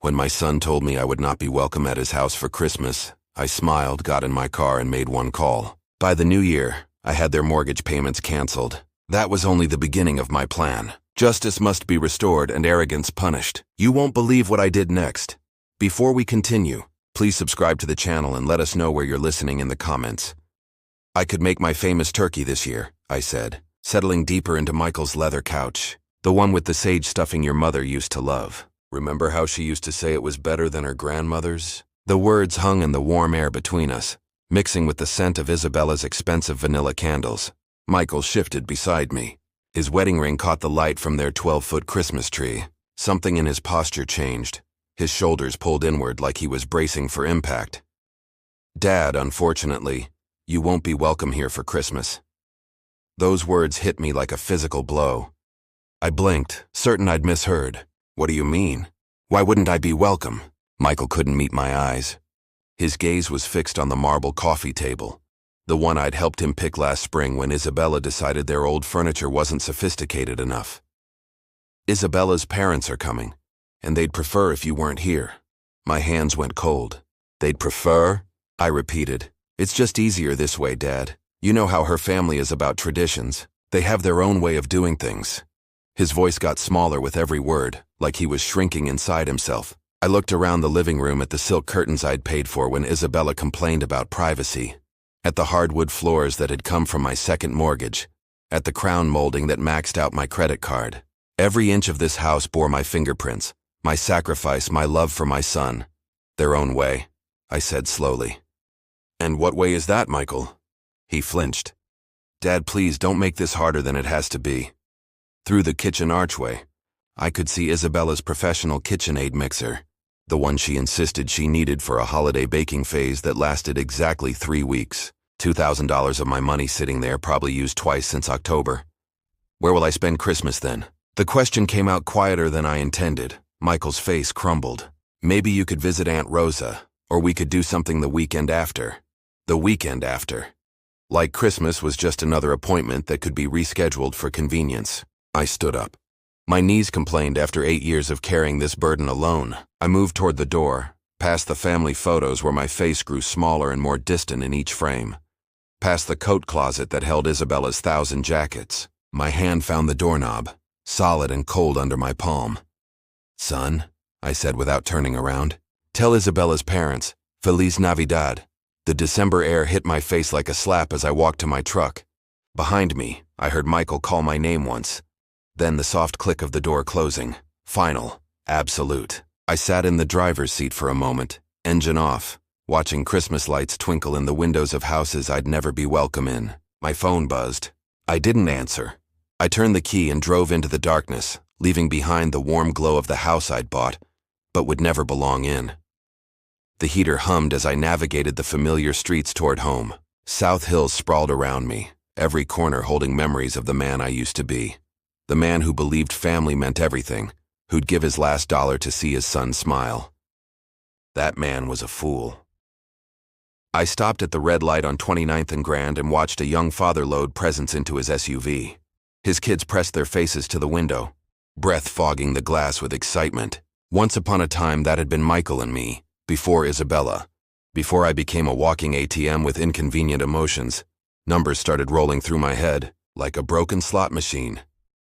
When my son told me I would not be welcome at his house for Christmas, I smiled, got in my car, and made one call. By the new year, I had their mortgage payments canceled. That was only the beginning of my plan. Justice must be restored and arrogance punished. You won't believe what I did next. Before we continue, please subscribe to the channel and let us know where you're listening in the comments. I could make my famous turkey this year, I said, settling deeper into Michael's leather couch, the one with the sage stuffing your mother used to love. Remember how she used to say it was better than her grandmother's? The words hung in the warm air between us, mixing with the scent of Isabella's expensive vanilla candles. Michael shifted beside me. His wedding ring caught the light from their 12-foot Christmas tree. Something in his posture changed. His shoulders pulled inward like he was bracing for impact. Dad, unfortunately, you won't be welcome here for Christmas. Those words hit me like a physical blow. I blinked, certain I'd misheard. What do you mean? Why wouldn't I be welcome? Michael couldn't meet my eyes. His gaze was fixed on the marble coffee table, the one I'd helped him pick last spring when Isabella decided their old furniture wasn't sophisticated enough. Isabella's parents are coming, and they'd prefer if you weren't here. My hands went cold. They'd prefer? I repeated. It's just easier this way, Dad. You know how her family is about traditions. They have their own way of doing things. His voice got smaller with every word, like he was shrinking inside himself. I looked around the living room at the silk curtains I'd paid for when Isabella complained about privacy, at the hardwood floors that had come from my second mortgage, at the crown molding that maxed out my credit card. Every inch of this house bore my fingerprints, my sacrifice, my love for my son. Their own way, I said slowly. And what way is that, Michael? He flinched. Dad, please don't make this harder than it has to be. Through the kitchen archway, I could see Isabella's professional KitchenAid mixer, the one she insisted she needed for a holiday baking phase that lasted exactly 3 weeks. $2,000 of my money sitting there, probably used twice since October. Where will I spend Christmas then? The question came out quieter than I intended. Michael's face crumbled. Maybe you could visit Aunt Rosa, or we could do something the weekend after. The weekend after. Like Christmas was just another appointment that could be rescheduled for convenience. I stood up. My knees complained after 8 years of carrying this burden alone. I moved toward the door, past the family photos where my face grew smaller and more distant in each frame, past the coat closet that held Isabella's 1,000 jackets. My hand found the doorknob, solid and cold under my palm. Son, I said without turning around, tell Isabella's parents, Feliz Navidad. The December air hit my face like a slap as I walked to my truck. Behind me, I heard Michael call my name once. Then the soft click of the door closing. Final. Absolute. I sat in the driver's seat for a moment, engine off, watching Christmas lights twinkle in the windows of houses I'd never be welcome in. My phone buzzed. I didn't answer. I turned the key and drove into the darkness, leaving behind the warm glow of the house I'd bought, but would never belong in. The heater hummed as I navigated the familiar streets toward home. South Hills sprawled around me, every corner holding memories of the man I used to be. The man who believed family meant everything, who'd give his last dollar to see his son smile. That man was a fool. I stopped at the red light on 29th and Grand and watched a young father load presents into his SUV. His kids pressed their faces to the window, breath fogging the glass with excitement. Once upon a time, that had been Michael and me, before Isabella. Before I became a walking ATM with inconvenient emotions, numbers started rolling through my head, like a broken slot machine.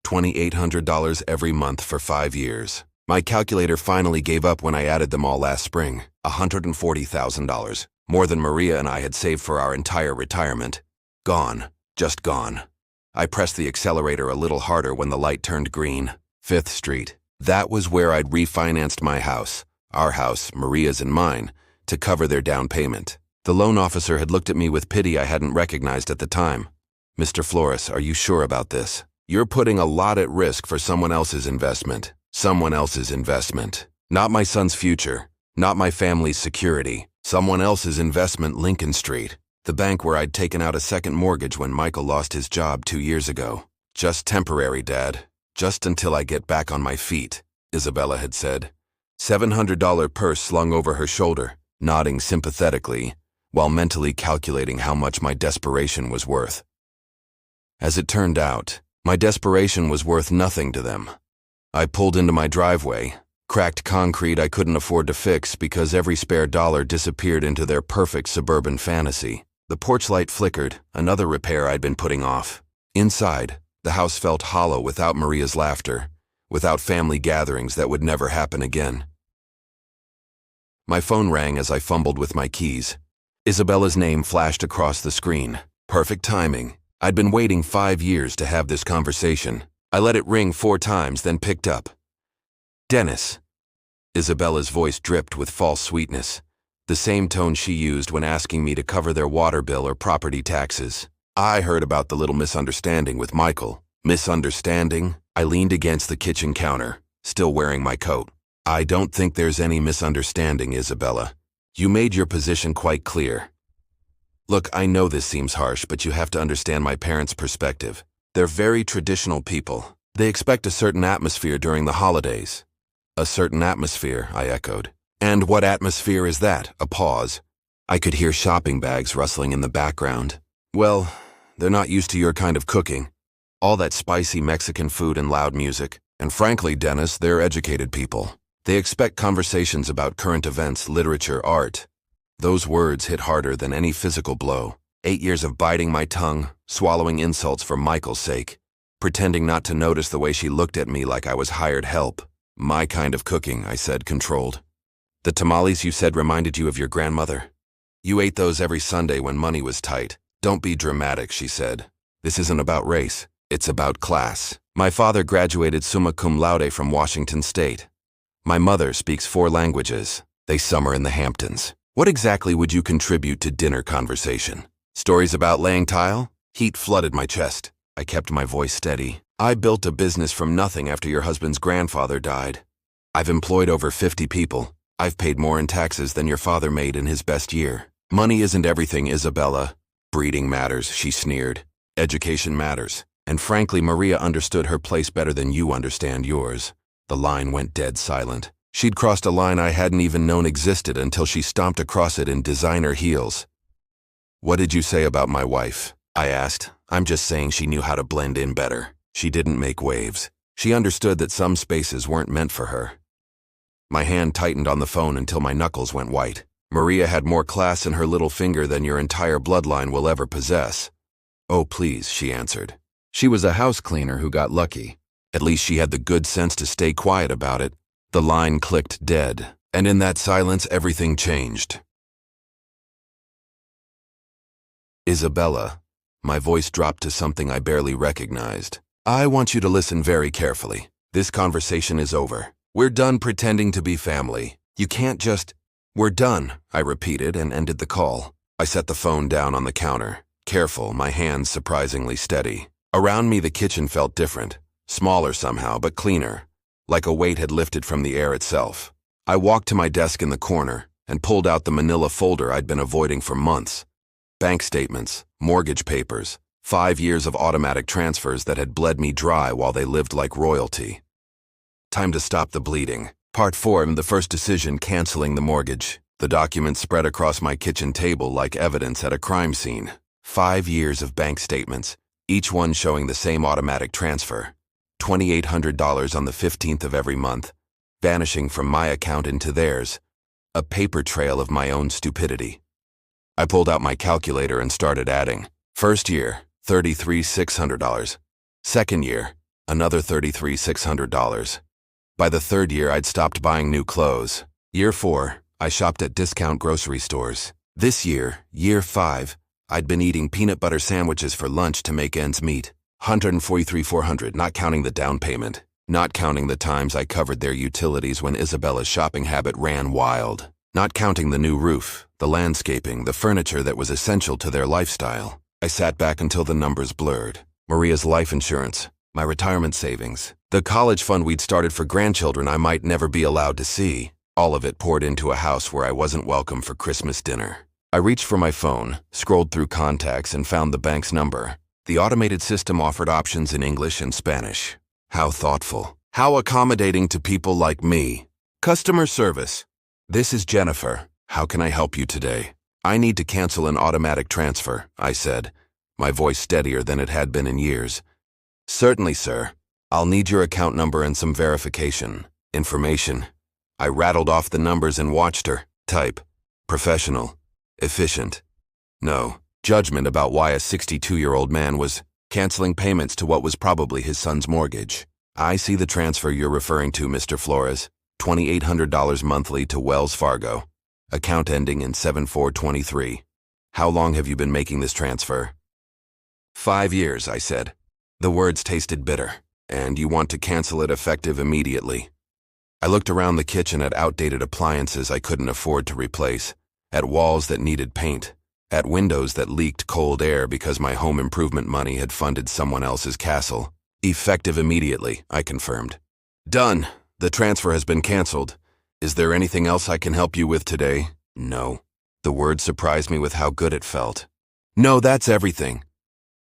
$2,800 every month for 5 years. My calculator finally gave up when I added them all last spring. $140,000, more than Maria and I had saved for our entire retirement. Gone, just gone. I pressed the accelerator a little harder when the light turned green. 5th Street. That was where I'd refinanced my house, our house, Maria's and mine, to cover their down payment. The loan officer had looked at me with pity I hadn't recognized at the time. Mr. Flores, are you sure about this? You're putting a lot at risk for someone else's investment. Someone else's investment. Not my son's future. Not my family's security. Someone else's investment, Lincoln Street. The bank where I'd taken out a second mortgage when Michael lost his job 2 years ago. Just temporary, Dad. Just until I get back on my feet, Isabella had said. $700 purse slung over her shoulder, nodding sympathetically, while mentally calculating how much my desperation was worth. As it turned out, my desperation was worth nothing to them. I pulled into my driveway, Cracked concrete I couldn't afford to fix because every spare dollar disappeared into their perfect suburban fantasy. The porch light flickered, another repair I'd been putting off. Inside, the house felt hollow without Maria's laughter, without family gatherings that would never happen again. My phone rang as I fumbled with my keys. Isabella's name flashed across the screen. Perfect timing. I'd been waiting 5 years to have this conversation. I let it ring 4 times, then picked up. "Dennis." Isabella's voice dripped with false sweetness, the same tone she used when asking me to cover their water bill or property taxes. I heard about the little misunderstanding with Michael. Misunderstanding? I leaned against the kitchen counter, still wearing my coat. "I don't think there's any misunderstanding, Isabella. You made your position quite clear. Look, I know this seems harsh, but you have to understand my parents' perspective. They're very traditional people. They expect a certain atmosphere during the holidays." "A certain atmosphere," I echoed. "And what atmosphere is that?" A pause. I could hear shopping bags rustling in the background. "Well, they're not used to your kind of cooking. All that spicy Mexican food and loud music. And frankly, Dennis, they're educated people. They expect conversations about current events, literature, art." Those words hit harder than any physical blow. 8 years of biting my tongue, swallowing insults for Michael's sake, pretending not to notice the way she looked at me like I was hired help. "My kind of cooking," I said, controlled. "The tamales you said reminded you of your grandmother? You ate those every Sunday when money was tight." "Don't be dramatic," she said. "This isn't about race. It's about class. My father graduated summa cum laude from Washington State. My mother speaks 4 languages. They summer in the Hamptons. What exactly would you contribute to dinner conversation? Stories about laying tile?" Heat flooded my chest. I kept my voice steady. "I built a business from nothing after your husband's grandfather died. I've employed over 50 people. I've paid more in taxes than your father made in his best year. Money isn't everything, Isabella. Breeding matters," she sneered. "Education matters. And frankly, Maria understood her place better than you understand yours." The line went dead silent. She'd crossed a line I hadn't even known existed until she stomped across it in designer heels. "What did you say about my wife?" I asked. I'm just saying she knew how to blend in better. She didn't make waves. She understood that some spaces weren't meant for her. My hand tightened on the phone until my knuckles went white. "Maria had more class in her little finger than your entire bloodline will ever possess." "Oh, please," she answered. She was a house cleaner who got lucky. At least she had the good sense to stay quiet about it. The line clicked dead, and in that silence everything changed. "Isabella." My voice dropped to something I barely recognized. "I want you to listen very carefully. This conversation is over. We're done pretending to be family. You can't just—" "We're done," I repeated and ended the call. I set the phone down on the counter, careful, my hands surprisingly steady. Around me the kitchen felt different, smaller somehow, but cleaner, like a weight had lifted from the air itself. I walked to my desk in the corner and pulled out the manila folder I'd been avoiding for months. Bank statements, mortgage papers, 5 years of automatic transfers that had bled me dry while they lived like royalty. Time to stop the bleeding. Part 4, the first decision, canceling the mortgage. The documents spread across my kitchen table like evidence at a crime scene. 5 years of bank statements, each one showing the same automatic transfer. $2,800 on the 15th of every month, vanishing from my account into theirs. A paper trail of my own stupidity. I pulled out my calculator and started adding. First year, $33,600. Second year, another $33,600. By the 3rd year, I'd stopped buying new clothes. Year 4, I shopped at discount grocery stores. This year, year 5, I'd been eating peanut butter sandwiches for lunch to make ends meet. $143,400, not counting the down payment. Not counting the times I covered their utilities when Isabella's shopping habit ran wild. Not counting the new roof, the landscaping, the furniture that was essential to their lifestyle. I sat back until the numbers blurred. Maria's life insurance, my retirement savings, the college fund we'd started for grandchildren I might never be allowed to see. All of it poured into a house where I wasn't welcome for Christmas dinner. I reached for my phone, scrolled through contacts, and found the bank's number. The automated system offered options in English and Spanish. How thoughtful. How accommodating to people like me. Customer service. "This is Jennifer. How can I help you today?" "I need to cancel an automatic transfer," I said, my voice steadier than it had been in years. "Certainly, sir. I'll need your account number and some verification. Information. I rattled off the numbers and watched her. Type. Professional. Efficient. No judgment about why a 62-year-old man was canceling payments to what was probably his son's mortgage. I see the transfer you're referring to, Mr. Flores. $2,800 monthly to Wells Fargo. Account ending in 7423. How long have you been making this transfer? 5 years, I said. The words tasted bitter. And you want to cancel it effective immediately. I looked around the kitchen at outdated appliances I couldn't afford to replace, at walls that needed paint, at windows that leaked cold air because my home improvement money had funded someone else's castle. Effective immediately, I confirmed. Done. The transfer has been canceled. Is there anything else I can help you with today? No. The word surprised me with how good it felt. No, that's everything.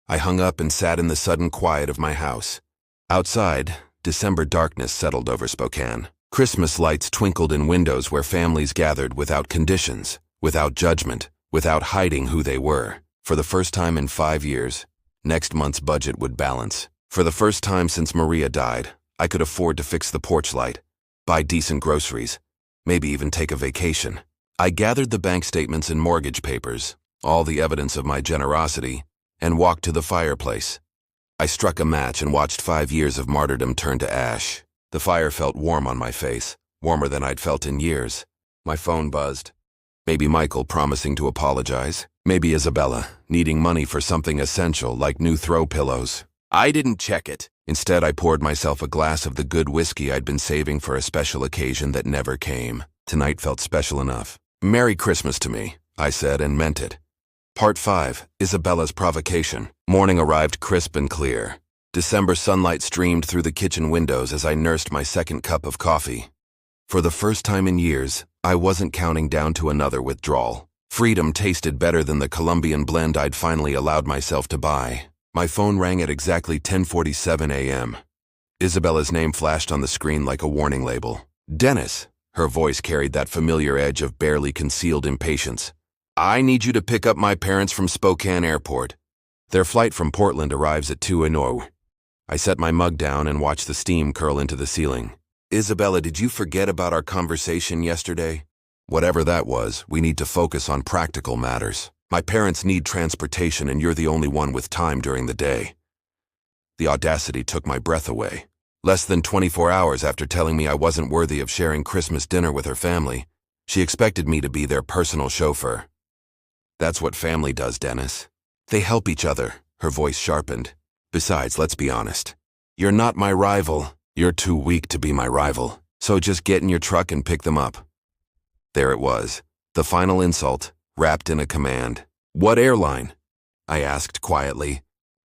I hung up and sat in the sudden quiet of my house. Outside, December darkness settled over Spokane. Christmas lights twinkled in windows where families gathered without conditions, without judgment, without hiding who they were. For the first time in 5 years, next month's budget would balance. For the first time since Maria died, I could afford to fix the porch light, buy decent groceries, maybe even take a vacation. I gathered the bank statements and mortgage papers, all the evidence of my generosity, and walked to the fireplace. I struck a match and watched 5 years of martyrdom turn to ash. The fire felt warm on my face, warmer than I'd felt in years. My phone buzzed. Maybe Michael promising to apologize. Maybe Isabella needing money for something essential like new throw pillows. I didn't check it. Instead, I poured myself a glass of the good whiskey I'd been saving for a special occasion that never came. Tonight felt special enough. Merry Christmas to me, I said and meant it. Part 5, Isabella's Provocation. Morning arrived crisp and clear. December sunlight streamed through the kitchen windows as I nursed my second cup of coffee. For the first time in years, I wasn't counting down to another withdrawal. Freedom tasted better than the Colombian blend I'd finally allowed myself to buy. My phone rang at exactly 10:47 a.m. Isabella's name flashed on the screen like a warning label. Dennis. Her voice carried that familiar edge of barely concealed impatience. I need you to pick up my parents from Spokane Airport. Their flight from Portland arrives at 2:00. I set my mug down and watched the steam curl into the ceiling. Isabella, did you forget about our conversation yesterday? Whatever that was, we need to focus on practical matters. My parents need transportation and you're the only one with time during the day. The audacity took my breath away. Less than 24 hours after telling me I wasn't worthy of sharing Christmas dinner with her family, she expected me to be their personal chauffeur. That's what family does, Dennis. They help each other, her voice sharpened. Besides, let's be honest. You're not my rival. You're too weak to be my rival. So just get in your truck and pick them up. There it was, the final insult, wrapped in a command. What airline? I asked quietly.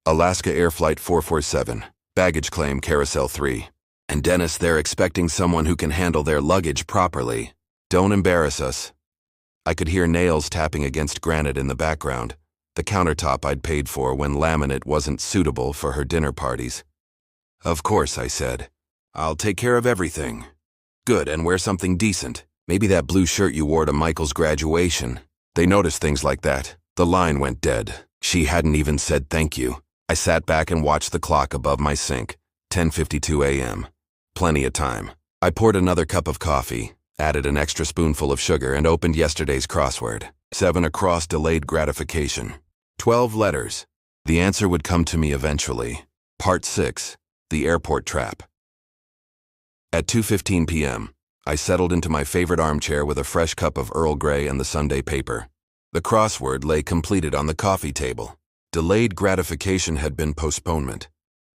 Alaska Air Flight 447, baggage claim Carousel 3. And Dennis, they're expecting someone who can handle their luggage properly. Don't embarrass us. I could hear nails tapping against granite in the background, the countertop I'd paid for when laminate wasn't suitable for her dinner parties. Of course, I said. I'll take care of everything. Good, and wear something decent. Maybe that blue shirt you wore to Michael's graduation. They notice things like that. The line went dead. She hadn't even said thank you. I sat back and watched the clock above my sink. 10:52 a.m. Plenty of time. I poured another cup of coffee, added an extra spoonful of sugar, and opened yesterday's crossword. 7 across delayed gratification. 12 letters. The answer would come to me eventually. Part 6, the airport trap. At 2:15 p.m., I settled into my favorite armchair with a fresh cup of Earl Grey and the Sunday paper. The crossword lay completed on the coffee table. Delayed gratification had been postponement.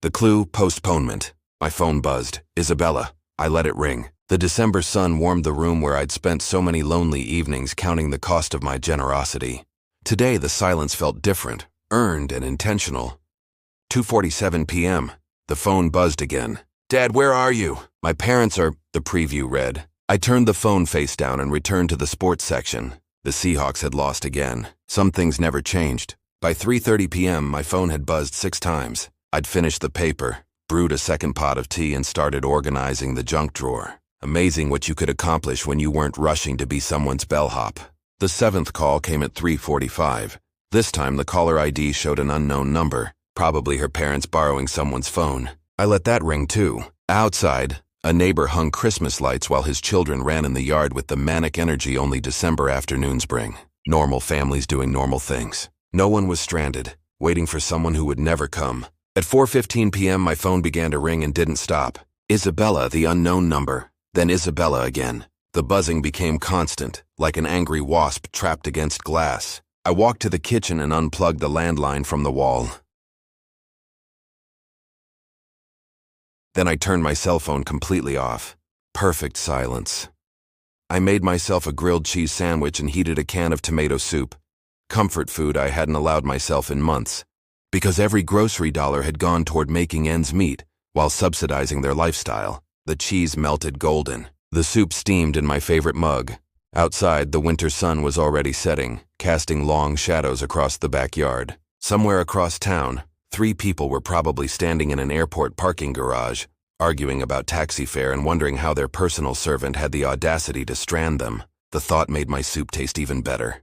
The clue, postponement. My phone buzzed. Isabella. I let it ring. The December sun warmed the room where I'd spent so many lonely evenings counting the cost of my generosity. Today, the silence felt different, earned and intentional. 2:47 p.m. The phone buzzed again. Dad, where are you? My parents are, the preview read. I turned the phone face down and returned to the sports section. The Seahawks had lost again. Some things never changed. By 3:30 p.m., my phone had buzzed 6 times. I'd finished the paper, brewed a second pot of tea, and started organizing the junk drawer. Amazing what you could accomplish when you weren't rushing to be someone's bellhop. The 7th call came at 3:45. This time, the caller ID showed an unknown number, probably her parents borrowing someone's phone. I let that ring too. Outside, A neighbor hung Christmas lights while his children ran in the yard with the manic energy only December afternoons bring. Normal families doing normal things. No one was stranded, waiting for someone who would never come. At 4:15 p.m. my phone began to ring and didn't stop. Isabella, the unknown number. Then Isabella again. The buzzing became constant, like an angry wasp trapped against glass. I walked to the kitchen and unplugged the landline from the wall. Then I turned my cell phone completely off. Perfect silence. I made myself a grilled cheese sandwich and heated a can of tomato soup. Comfort food I hadn't allowed myself in months. Because every grocery dollar had gone toward making ends meet, while subsidizing their lifestyle. The cheese melted golden. The soup steamed in my favorite mug. Outside, the winter sun was already setting, casting long shadows across the backyard. Somewhere across town, 3 people were probably standing in an airport parking garage, arguing about taxi fare and wondering how their personal servant had the audacity to strand them. The thought made my soup taste even better.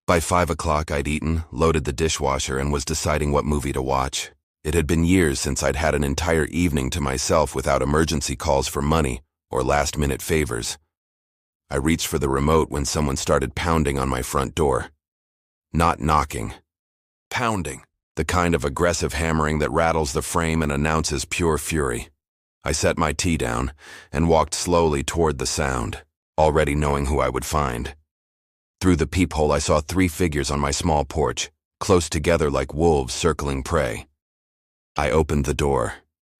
By 5 o'clock, I'd eaten, loaded the dishwasher, and was deciding what movie to watch. It had been years since I'd had an entire evening to myself without emergency calls for money or last-minute favors. I reached for the remote when someone started pounding on my front door. Not knocking. Pounding. The kind of aggressive hammering that rattles the frame and announces pure fury. I set my tea down and walked slowly toward the sound, already knowing who I would find. Through the peephole I saw 3 figures on my small porch, close together like wolves circling prey. I opened the door.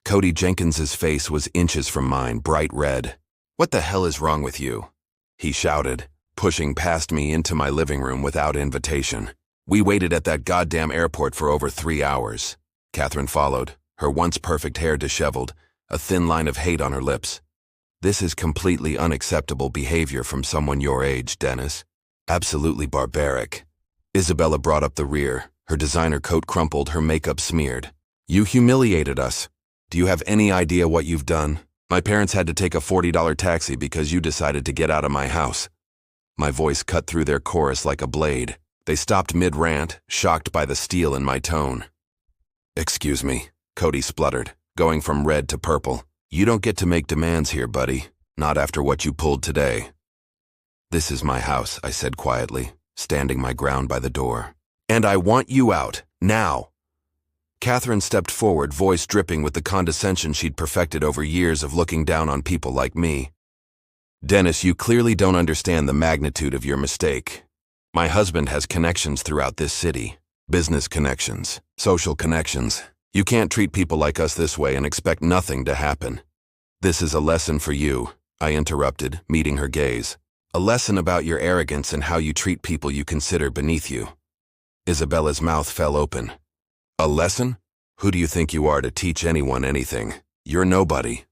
Cody Jenkins's face was inches from mine, bright red. "What the hell is wrong with you?" he shouted, pushing past me into my living room without invitation. "We waited at that goddamn airport for over 3 hours. Catherine followed, her once perfect hair disheveled, a thin line of hate on her lips. "This is completely unacceptable behavior from someone your age, Dennis. Absolutely barbaric." Isabella brought up the rear, her designer coat crumpled, her makeup smeared. "You humiliated us. Do you have any idea what you've done? My parents had to take a $40 taxi because you decided to get out of my house." My voice cut through their chorus like a blade. They stopped mid-rant, shocked by the steel in my tone. "Excuse me," Cody spluttered, going from red to purple. "You don't get to make demands here, buddy. Not after what you pulled today." "This is my house," I said quietly, standing my ground by the door. "And I want you out, now." Catherine stepped forward, voice dripping with the condescension she'd perfected over years of looking down on people like me. "Dennis, you clearly don't understand the magnitude of your mistake. My husband has connections throughout this city. Business connections, social connections. You can't treat people like us this way and expect nothing to happen." "This is a lesson for you," I interrupted, meeting her gaze. "A lesson about your arrogance and how you treat people you consider beneath you." Isabella's mouth fell open. "A lesson? Who do you think you are to teach anyone anything? You're nobody."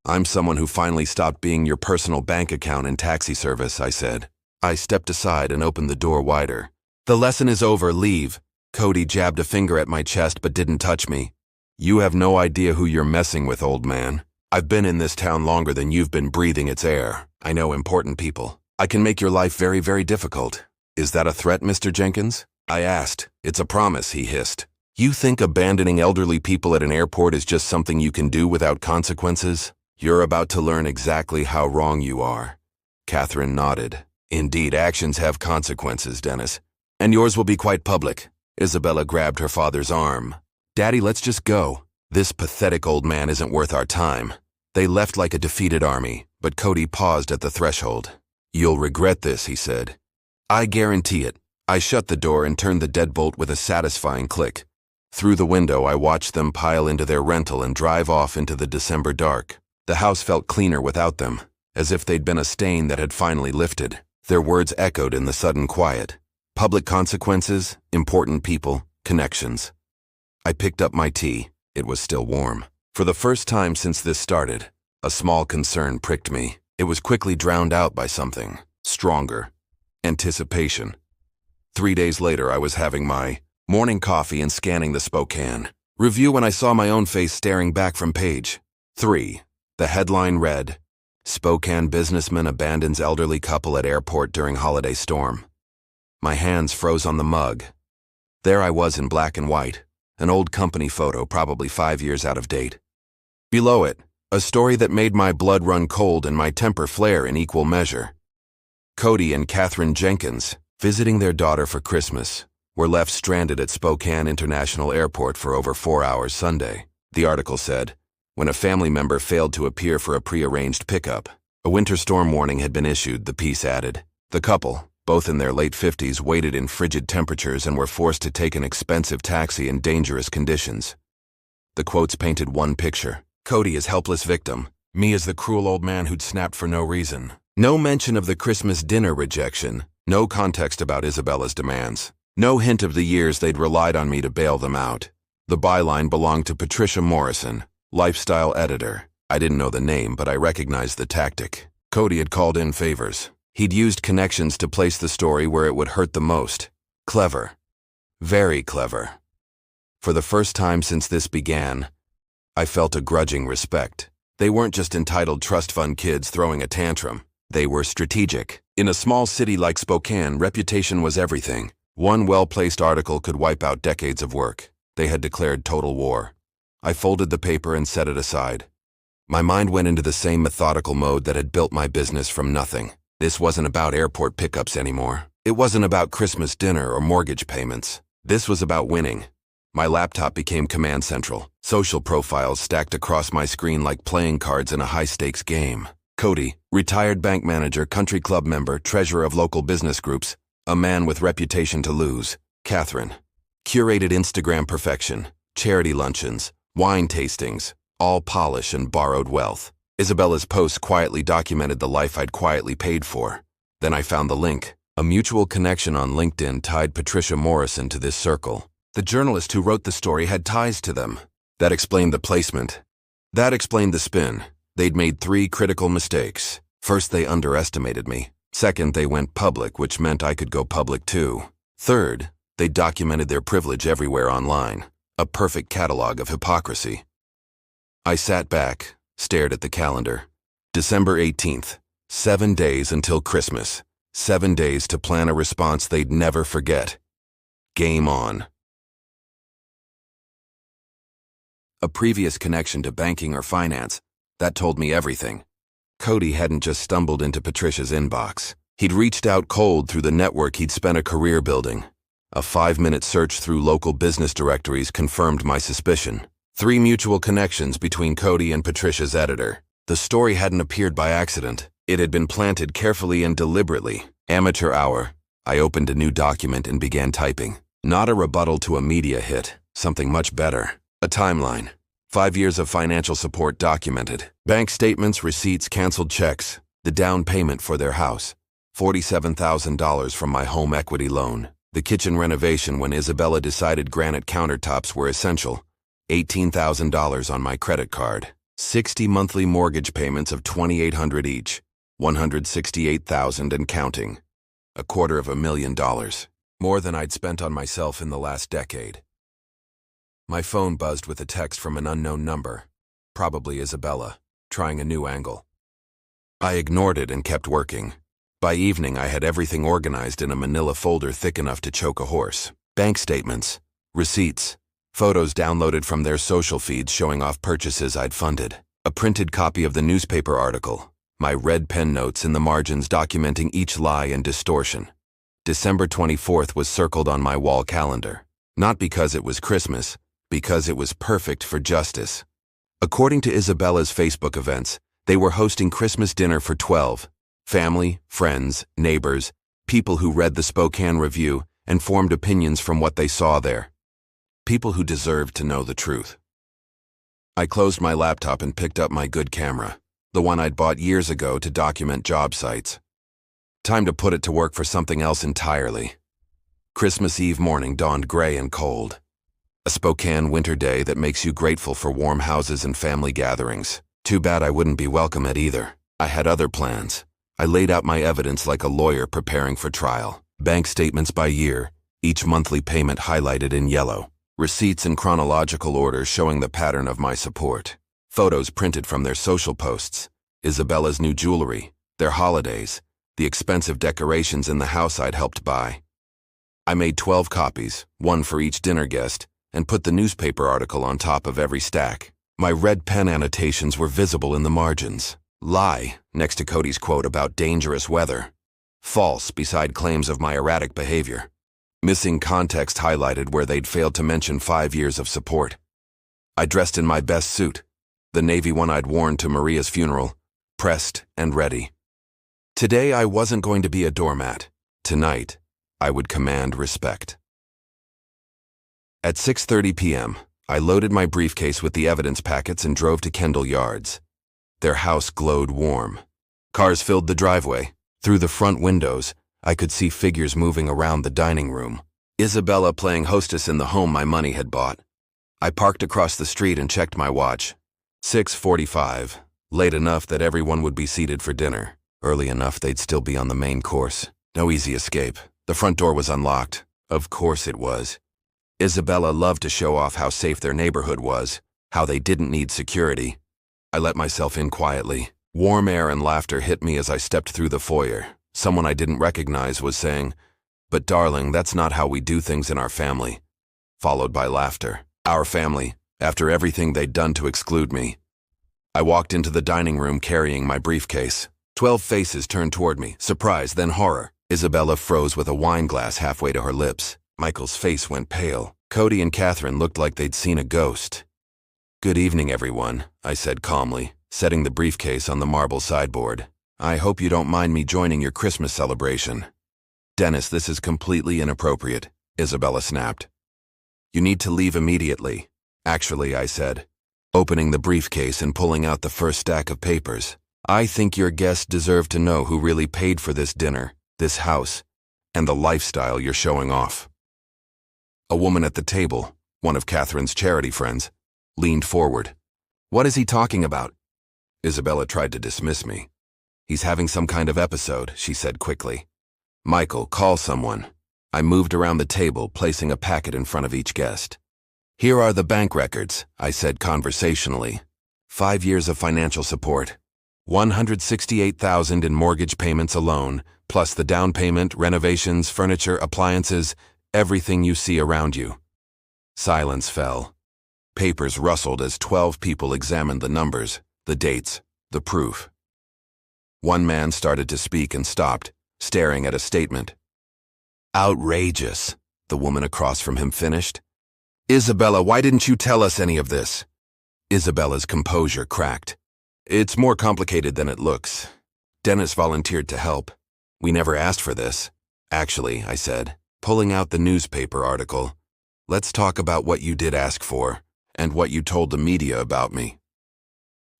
"I'm someone who finally stopped being your personal bank account and taxi service," I said. I stepped aside and opened the door wider. "The lesson is over, leave." Cody jabbed a finger at my chest but didn't touch me. "You have no idea who you're messing with, old man. I've been in this town longer than you've been breathing its air. I know important people. I can make your life very, very difficult." "Is that a threat, Mr. Jenkins?" I asked. "It's a promise," he hissed. "You think abandoning elderly people at an airport is just something you can do without consequences? You're about to learn exactly how wrong you are." Catherine nodded. "Indeed, actions have consequences, Dennis. And yours will be quite public." Isabella grabbed her father's arm. "Daddy, let's just go. This pathetic old man isn't worth our time." They left like a defeated army, but Cody paused at the threshold. "You'll regret this," he said. "I guarantee it." I shut the door and turned the deadbolt with a satisfying click. Through the window, I watched them pile into their rental and drive off into the December dark. The house felt cleaner without them, as if they'd been a stain that had finally lifted. Their words echoed in the sudden quiet. Public consequences, important people, connections. I picked up my tea. It was still warm. For the first time since this started, a small concern pricked me. It was quickly drowned out by something stronger. Anticipation. 3 days later, I was having my morning coffee and scanning the Spokane Review when I saw my own face staring back from page 3. The headline read, "Spokane businessman abandons elderly couple at airport during holiday storm." My hands froze on the mug. There I was in black and white, an old company photo probably 5 years out of date. Below it, A story that made my blood run cold and my temper flare in equal measure. Cody and Catherine Jenkins, visiting their daughter for Christmas, were left stranded at Spokane International Airport for over 4 hours Sunday, the article said, when a family member failed to appear for a prearranged pickup. A winter storm warning had been issued, the piece added. The couple, both in their late 50s, waited in frigid temperatures and were forced to take an expensive taxi in dangerous conditions. The quotes painted one picture. Cody as helpless victim, me as the cruel old man who'd snapped for no reason. No mention of the Christmas dinner rejection, no context about Isabella's demands. No hint of the years they'd relied on me to bail them out. The byline belonged to Patricia Morrison, lifestyle editor. I didn't know the name, but I recognized the tactic. Cody had called in favors. He'd used connections to place the story where it would hurt the most. Clever. Very clever. For the first time since this began, I felt a grudging respect. They weren't just entitled trust fund kids throwing a tantrum. They were strategic. In a small city like Spokane, reputation was everything. One well-placed article could wipe out decades of work. They had declared total war. I folded the paper and set it aside. My mind went into the same methodical mode that had built my business from nothing. This wasn't about airport pickups anymore. It wasn't about Christmas dinner or mortgage payments. This was about winning. My laptop became command central. Social profiles stacked across my screen like playing cards in a high-stakes game. Cody, retired bank manager, country club member, treasurer of local business groups, a man with reputation to lose. Catherine, curated Instagram perfection, charity luncheons, wine tastings, all polish and borrowed wealth. Isabella's posts quietly documented the life I'd quietly paid for. Then I found the link. A mutual connection on LinkedIn tied Patricia Morrison to this circle. The journalist who wrote the story had ties to them. That explained the placement. That explained the spin. They'd made 3 critical mistakes. First, they underestimated me. Second, they went public, which meant I could go public too. Third, they documented their privilege everywhere online. A perfect catalog of hypocrisy. I sat back, stared at the calendar. December 18th, 7 days until Christmas. 7 days to plan a response they'd never forget. Game on. A previous connection to banking or finance, that told me everything. Cody hadn't just stumbled into Patricia's inbox. He'd reached out cold through the network he'd spent a career building. A 5-minute search through local business directories confirmed my suspicion. 3 mutual connections between Cody and Patricia's editor. The story hadn't appeared by accident. It had been planted carefully and deliberately. Amateur hour. I opened a new document and began typing. Not a rebuttal to a media hit. Something much better. A timeline. 5 years of financial support documented. Bank statements, receipts, canceled checks. The down payment for their house. $47,000 from my home equity loan. The kitchen renovation when Isabella decided granite countertops were essential. $18,000 on my credit card. 60 monthly mortgage payments of $2,800 each. $168,000 and counting. $250,000. More than I'd spent on myself in the last decade. My phone buzzed with a text from an unknown number. Probably Isabella, trying a new angle. I ignored it and kept working. By evening, I had everything organized in a manila folder thick enough to choke a horse. Bank statements, receipts, photos downloaded from their social feeds showing off purchases I'd funded. A printed copy of the newspaper article. My red pen notes in the margins documenting each lie and distortion. December 24th was circled on my wall calendar. Not because it was Christmas, because it was perfect for justice. According to Isabella's Facebook events, they were hosting Christmas dinner for 12. Family, friends, neighbors, people who read the Spokane Review and formed opinions from what they saw there. People who deserved to know the truth. I closed my laptop and picked up my good camera, the one I'd bought years ago to document job sites. Time to put it to work for something else entirely. Christmas Eve morning dawned gray and cold. A Spokane winter day that makes you grateful for warm houses and family gatherings. Too bad I wouldn't be welcome at either. I had other plans. I laid out my evidence like a lawyer preparing for trial. Bank statements by year, each monthly payment highlighted in yellow. Receipts in chronological order showing the pattern of my support. Photos printed from their social posts. Isabella's new jewelry, their holidays, the expensive decorations in the house I'd helped buy. I made 12 copies, one for each dinner guest, and put the newspaper article on top of every stack. My red pen annotations were visible in the margins. Lie, next to Cody's quote about dangerous weather. False, beside claims of my erratic behavior. Missing context highlighted where they'd failed to mention 5 years of support. I dressed in my best suit, the navy one I'd worn to Maria's funeral, pressed and ready. Today I wasn't going to be a doormat. Tonight, I would command respect. At 6:30 p.m., I loaded my briefcase with the evidence packets and drove to Kendall Yards. Their house glowed warm. Cars filled the driveway. Through the front windows, I could see figures moving around the dining room. Isabella playing hostess in the home my money had bought. I parked across the street and checked my watch. 6:45, late enough that everyone would be seated for dinner. Early enough they'd still be on the main course. No easy escape. The front door was unlocked. Of course it was. Isabella loved to show off how safe their neighborhood was, how they didn't need security. I let myself in quietly. Warm air and laughter hit me as I stepped through the foyer. Someone I didn't recognize was saying, "But darling, that's not how we do things in our family." Followed by laughter. Our family, after everything they'd done to exclude me. I walked into the dining room carrying my briefcase. 12 faces turned toward me, surprise, then horror. Isabella froze with a wine glass halfway to her lips. Michael's face went pale. Cody and Catherine looked like they'd seen a ghost. "Good evening, everyone," I said calmly, setting the briefcase on the marble sideboard. "I hope you don't mind me joining your Christmas celebration." "Dennis, this is completely inappropriate," Isabella snapped. "You need to leave immediately." "Actually," I said, opening the briefcase and pulling out the first stack of papers, "I think your guests deserve to know who really paid for this dinner, this house, and the lifestyle you're showing off." A woman at the table, one of Catherine's charity friends, leaned forward. "What is he talking about?" Isabella tried to dismiss me. "He's having some kind of episode," she said quickly. "Michael, call someone." I moved around the table, placing a packet in front of each guest. "Here are the bank records," I said conversationally. 5 years of financial support. $168,000 in mortgage payments alone, plus the down payment, renovations, furniture, appliances, everything you see around you. Silence fell. Papers rustled as 12 people examined the numbers, the dates, the proof. One man started to speak and stopped, staring at a statement. "Outrageous," the woman across from him finished. "Isabella, why didn't you tell us any of this?" Isabella's composure cracked. "It's more complicated than it looks. Dennis volunteered to help. We never asked for this." "Actually," I said, pulling out the newspaper article, "let's talk about what you did ask for, and what you told the media about me."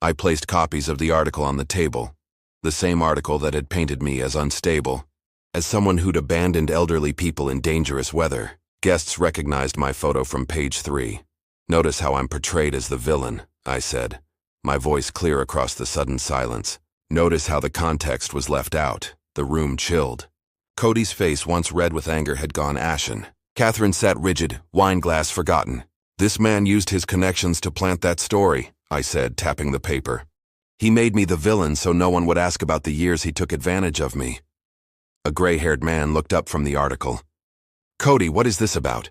I placed copies of the article on the table, the same article that had painted me as unstable, as someone who'd abandoned elderly people in dangerous weather. Guests recognized my photo from page 3. "Notice how I'm portrayed as the villain," I said, my voice clear across the sudden silence. Notice how the context was left out. The room chilled. Cody's face, once red with anger, had gone ashen. Catherine sat rigid, wine glass forgotten. "This man used his connections to plant that story," I said, tapping the paper. "He made me the villain so no one would ask about the years he took advantage of me." A gray-haired man looked up from the article. "Cody, what is this about?"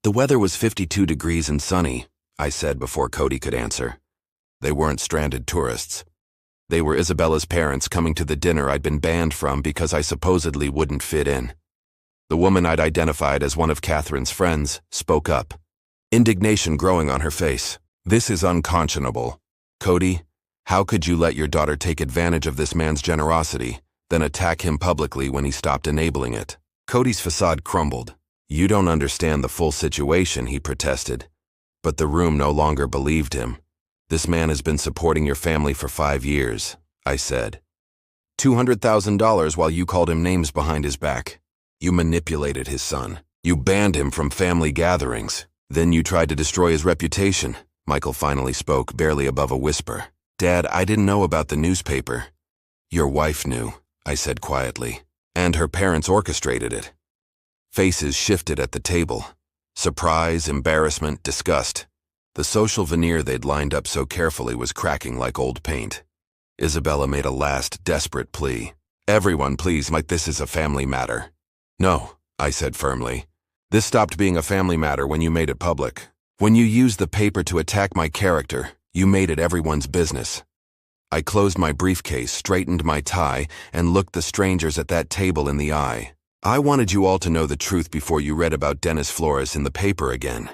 "The weather was 52 degrees and sunny," I said before Cody could answer. They weren't stranded tourists. They were Isabella's parents coming to the dinner I'd been banned from because I supposedly wouldn't fit in. The woman I'd identified as one of Catherine's friends spoke up, indignation growing on her face. "This is unconscionable. Cody, how could you let your daughter take advantage of this man's generosity, then attack him publicly when he stopped enabling it?" Cody's facade crumbled. "You don't understand the full situation," he protested. But the room no longer believed him. "This man has been supporting your family for 5 years, I said. $200,000 while you called him names behind his back. You manipulated his son. You banned him from family gatherings. Then you tried to destroy his reputation." Michael finally spoke, barely above a whisper. "Dad, I didn't know about the newspaper." "Your wife knew," I said quietly, "and her parents orchestrated it." Faces shifted at the table. Surprise, embarrassment, disgust. The social veneer they'd lined up so carefully was cracking like old paint. Isabella made a last, desperate plea. "Everyone, please, Mike, this is a family matter." "No," I said firmly. "This stopped being a family matter when you made it public. When you used the paper to attack my character, You made it everyone's business. I closed my briefcase, straightened my tie, and looked the strangers at that table in the eye. I wanted you all to know the truth before you read about Dennis Flores in the paper again.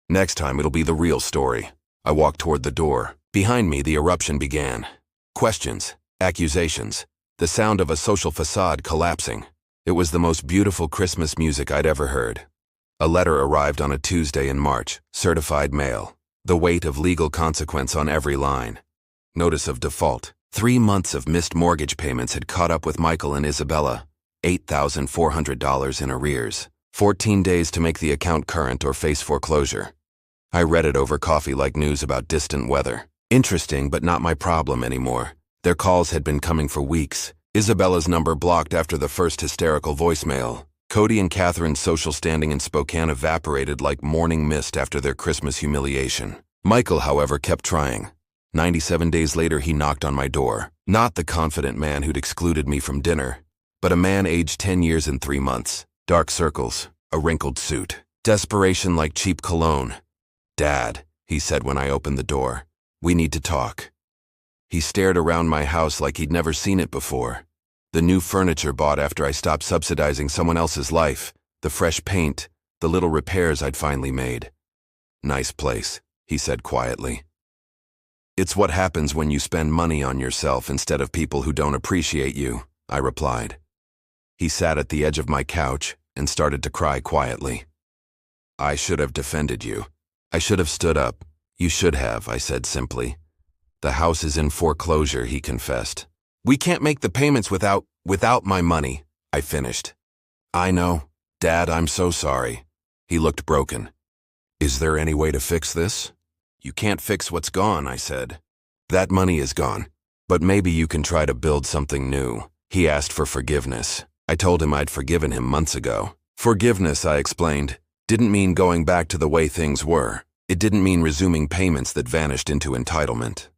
Next time it'll be the real story. I walked toward the door. Behind me, the eruption began. Questions, accusations, the sound of a social facade collapsing. It was the most beautiful Christmas music I'd ever heard. A letter arrived on a Tuesday in March, certified mail. The weight of legal consequence on every line. Notice of default. 3 months of missed mortgage payments had caught up with Michael and Isabella. $8,400 in arrears. 14 days to make the account current or face foreclosure. I read it over coffee like news about distant weather. Interesting, but not my problem anymore. Their calls had been coming for weeks. Isabella's number blocked after the first hysterical voicemail. Cody and Catherine's social standing in Spokane evaporated like morning mist after their Christmas humiliation. Michael, however, kept trying. 97 days later, he knocked on my door. Not the confident man who'd excluded me from dinner, but a man aged 10 years and 3 months. Dark circles, a wrinkled suit, desperation like cheap cologne. "Dad," he said when I opened the door, "we need to talk." He stared around my house like he'd never seen it before. The new furniture bought after I stopped subsidizing someone else's life, the fresh paint, the little repairs I'd finally made. "Nice place," he said quietly. "It's what happens when you spend money on yourself instead of people who don't appreciate you," I replied. He sat at the edge of my couch and started to cry quietly. "I should have defended you. I should have stood up. You should have," I said simply. "The house is in foreclosure," he confessed. "We can't make the payments without my money," I finished. "I know. Dad, I'm so sorry." He looked broken. "Is there any way to fix this?" "You can't fix what's gone," I said. "That money is gone. But maybe you can try to build something new." He asked for forgiveness. I told him I'd forgiven him months ago. Forgiveness, I explained, didn't mean going back to the way things were. It didn't mean resuming payments that vanished into entitlement.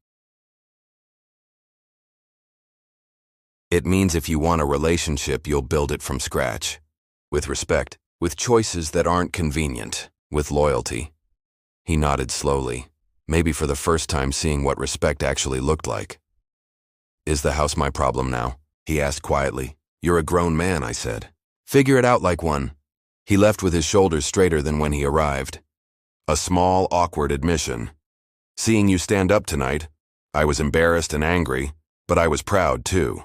It means if you want a relationship, you'll build it from scratch. With respect, with choices that aren't convenient, with loyalty. He nodded slowly, maybe for the first time seeing what respect actually looked like. "Is the house my problem now?" he asked quietly. "You're a grown man," I said. "Figure it out like one." He left with his shoulders straighter than when he arrived. A small, awkward admission. "Seeing you stand up tonight, I was embarrassed and angry, but I was proud too."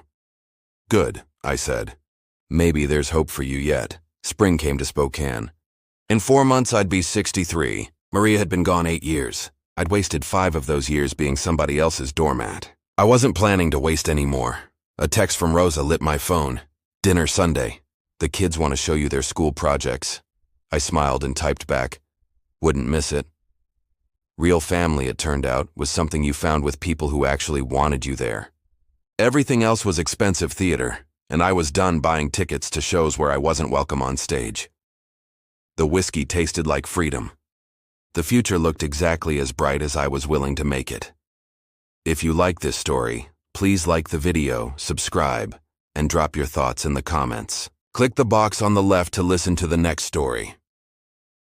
"Good," I said. "Maybe there's hope for you yet." Spring came to Spokane. In 4 months, I'd be 63. Maria had been gone 8 years. I'd wasted 5 of those years being somebody else's doormat. I wasn't planning to waste any more. A text from Rosa lit my phone. "Dinner Sunday. The kids want to show you their school projects." I smiled and typed back, "Wouldn't miss it." Real family, it turned out, was something you found with people who actually wanted you there. Everything else was expensive theater, and I was done buying tickets to shows where I wasn't welcome on stage. The whiskey tasted like freedom. The future looked exactly as bright as I was willing to make it. If you like this story, please like the video, subscribe, and drop your thoughts in the comments. Click the box on the left to listen to the next story.